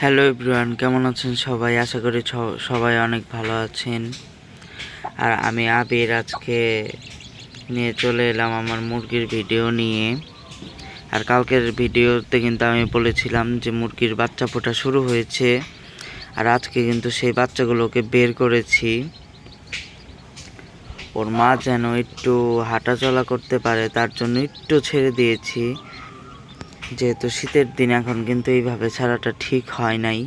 Hello everyone, কেমন আছেন সবাই? আশা করি সবাই অনেক ভালো আছেন। আর আমি আবির আজকে নিয়ে চলে এলাম আমার মুরগির ভিডিও নিয়ে। আর কালকের ভিডিওতে কিন্তু আমি বলেছিলাম যে মুরগির বাচ্চা ফোটা শুরু হয়েছে, আর আজকে কিন্তু সেই বাচ্চাগুলোকে বের করেছি। ওর মা যেন একটু হাঁটাচলা করতে পারে তার জন্য একটু ছেড়ে দিয়েছি, যেহেতু শীতের দিন। এখন কিন্তু এইভাবে ছাড়াটা ঠিক হয় নাই।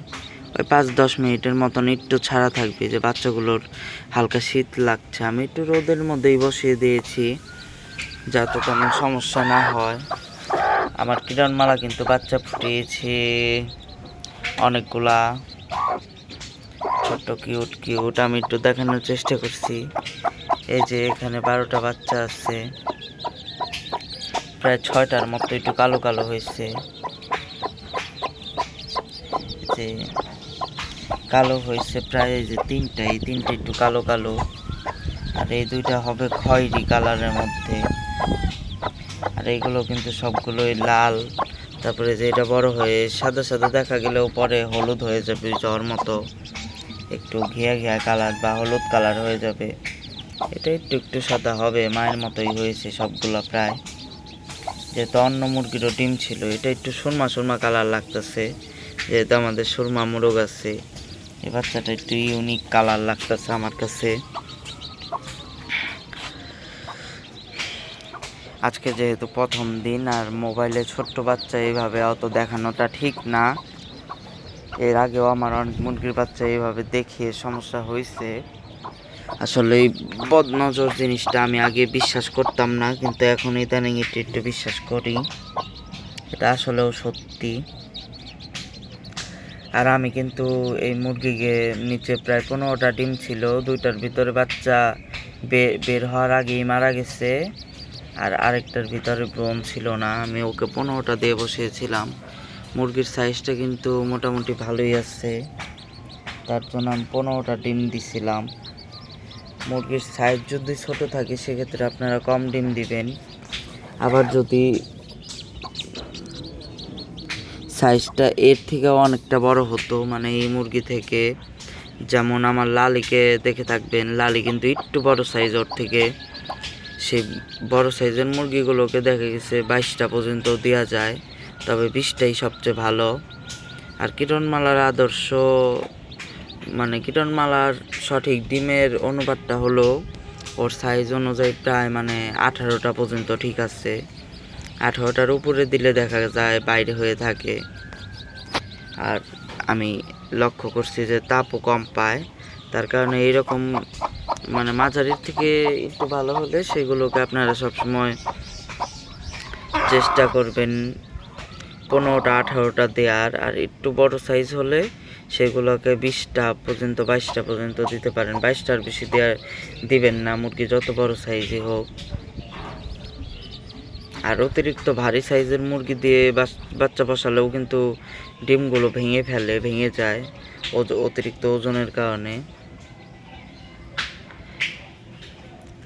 ওই 5-10 মিনিটের মতন একটু ছাড়া থাকবে, যে বাচ্চাগুলোর হালকা শীত লাগছে। আমি একটু রোদের মধ্যেই বসিয়ে দিয়েছি যাতে তেমন সমস্যা না হয়। আমার কিরণমালা কিন্তু বাচ্চা ফুটিয়েছে অনেকগুলা, ছোট্ট কিউট কিউট। আমি একটু দেখানোর চেষ্টা করছি। এই যে এখানে 12টা বাচ্চা আছে, প্রায় 6টার মতো একটু কালো কালো হয়েছে। যে কালো হয়েছে প্রায়, যে তিনটা, এই তিনটে একটু কালো কালো, আর এই দুইটা হবে খয়েরি কালারের মধ্যে। আর এইগুলো কিন্তু সবগুলোই লাল। তারপরে যে এটা বড় হয়ে সাদা সাদা দেখা গেলেও পরে হলুদ হয়ে যাবে, জ্বর মতো একটু ঘিয়া ঘিয়া কালার বা হলুদ কালার হয়ে যাবে। এটা একটু একটু সাদা হবে, মায়ের মতোই হয়েছে সবগুলো প্রায়। যেহেতু অন্য মুরগিরও ডিম ছিল, এটা একটু সুরমা সুরমা কালার লাগতেছে, যেহেতু আমাদের সুরমা মোরগ আছে। এই বাচ্চাটা একটু ইউনিক কালার লাগতেছে আমার কাছে। আজকে যেহেতু প্রথম দিন, আর মোবাইলে ছোট্ট বাচ্চা এইভাবে অত দেখানোটা ঠিক না। এর আগেও আমার অনেক মুরগির বাচ্চা এইভাবে দেখিয়ে সমস্যা হয়েছে। আসলে এই বদনজর জিনিসটা আমি আগে বিশ্বাস করতাম না, কিন্তু এখন ইদানিং একটু একটু বিশ্বাস করি। এটা আসলেও সত্যি। আর আমি কিন্তু এই মুরগিকে নিচে প্রায় 15টা ডিম ছিল, 2টার ভিতরে বাচ্চা বের হওয়ার আগেই মারা গেছে, আর আরেকটার ভিতরে ব্রণ ছিল না। আমি ওকে 15টা দিয়ে বসিয়েছিলাম। মুরগির সাইজটা কিন্তু মোটামুটি ভালোই আছে, তার জন্য আমি 15টা ডিম দিছিলাম। মুরগির সাইজ যদি ছোট থাকে সেক্ষেত্রে আপনারা কম ডিম দিবেন। আবার যদি সাইজটা এর থেকেও অনেকটা বড় হতো, মানে এই মুরগি থেকে, যেমন আমার লালিকে দেখে থাকবেন, লালি কিন্তু একটু বড় সাইজ ওর থেকে। সেই বড় সাইজের মুরগিগুলোকে দেখা গেছে 22টা পর্যন্ত দেওয়া যায়, তবে 20টাই সবচেয়ে ভালো। আর কিরণমালার আদর্শ, মানে কিরণমালার সঠিক ডিমের অনুপাতটা হলো ওর সাইজ অনুযায়ী প্রায় 18টা পর্যন্ত ঠিক আছে। 18টার উপরে দিলে দেখা যায় বাইরে হয়ে থাকে। আর আমি লক্ষ্য করছি যে তাপও কম পায়, তার কারণে এইরকম মাঝারির থেকে একটু ভালো হলে সেগুলোকে আপনারা সবসময় চেষ্টা করবেন 15টা 18টা দেওয়ার। আর একটু বড় সাইজ হলে সেগুলোকে 20টা পর্যন্ত 22টা পর্যন্ত দিতে পারেন। 22টার বেশি দিবেন না, মুরগি যত বড় সাইজই হোক। আর অতিরিক্ত ভারী সাইজের মুরগি দিয়ে বাচ্চা বসালেও কিন্তু ডিমগুলো ভেঙে যায় অতিরিক্ত ওজনের কারণে।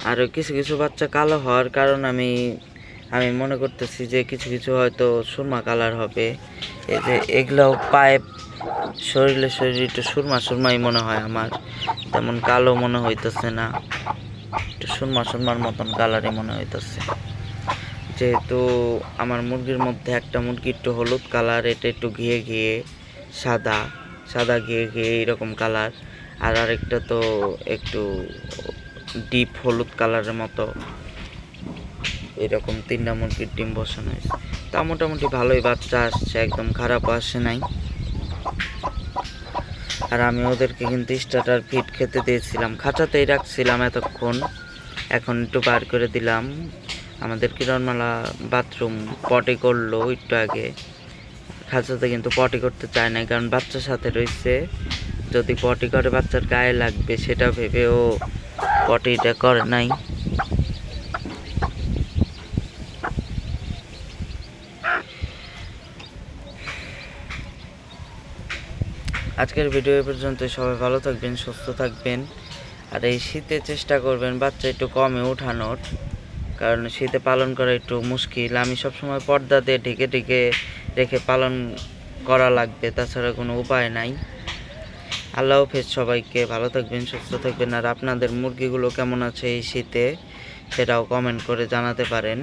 আর কিছু কিছু বাচ্চা কালো হওয়ার কারণ আমি মনে করতেছি যে কিছু কিছু হয়তো সুরমা কালার হবে। এই যে এগুলাও পায়ে শরীরে একটু সুরমাই মনে হয় আমার, তেমন কালো মনে হইতেছে না, একটু সুরমার মতন কালারই মনে হইতেছে। যেহেতু আমার মুরগির মধ্যে একটা মুরগি একটু হলুদ কালার, এটা একটু ঘিয়ে সাদা ঘিয়ে এরকম কালার, আর আরেকটা তো একটু ডিপ হলুদ কালারের মতো। এরকম 3টা মুরগির ডিম বসানো হয়েছে। তা মোটামুটি ভালোই বাচ্চা আসছে, একদম খারাপও আসে নাই। আর আমি ওদেরকে কিন্তু স্টার্টার ফিড খেতে দিয়েছিলাম, খাঁচাতেই রাখছিলাম এতক্ষণ। এখন একটু বার করে দিলাম। আমাদের কিরণমালা বাথরুম পটি করলো একটু আগে। খাঁচাতে কিন্তু পটি করতে চায় না, কারণ বাচ্চার সাথে রয়েছে, যদি পটি করে বাচ্চার গায়ে লাগবে সেটা ভেবেও পটিটা করে নাই। আজকের ভিডিও এ পর্যন্ত। সবাই ভালো থাকবেন, সুস্থ থাকবেন। আর এই শীতে চেষ্টা করবেন বাচ্চা একটু কমে উঠানোর, কারণ শীতে পালন করা একটু মুশকিল। আমি সবসময় পর্দা দিয়ে ঢেকে রেখে পালন করা লাগবে, তাছাড়া কোনো উপায় নাই। আল্লাহ হাফেজ সবাইকে, ভালো থাকবেন, সুস্থ থাকবেন। আর আপনাদের মুরগিগুলো কেমন আছে এই শীতে সেটাও কমেন্ট করে জানাতে পারেন।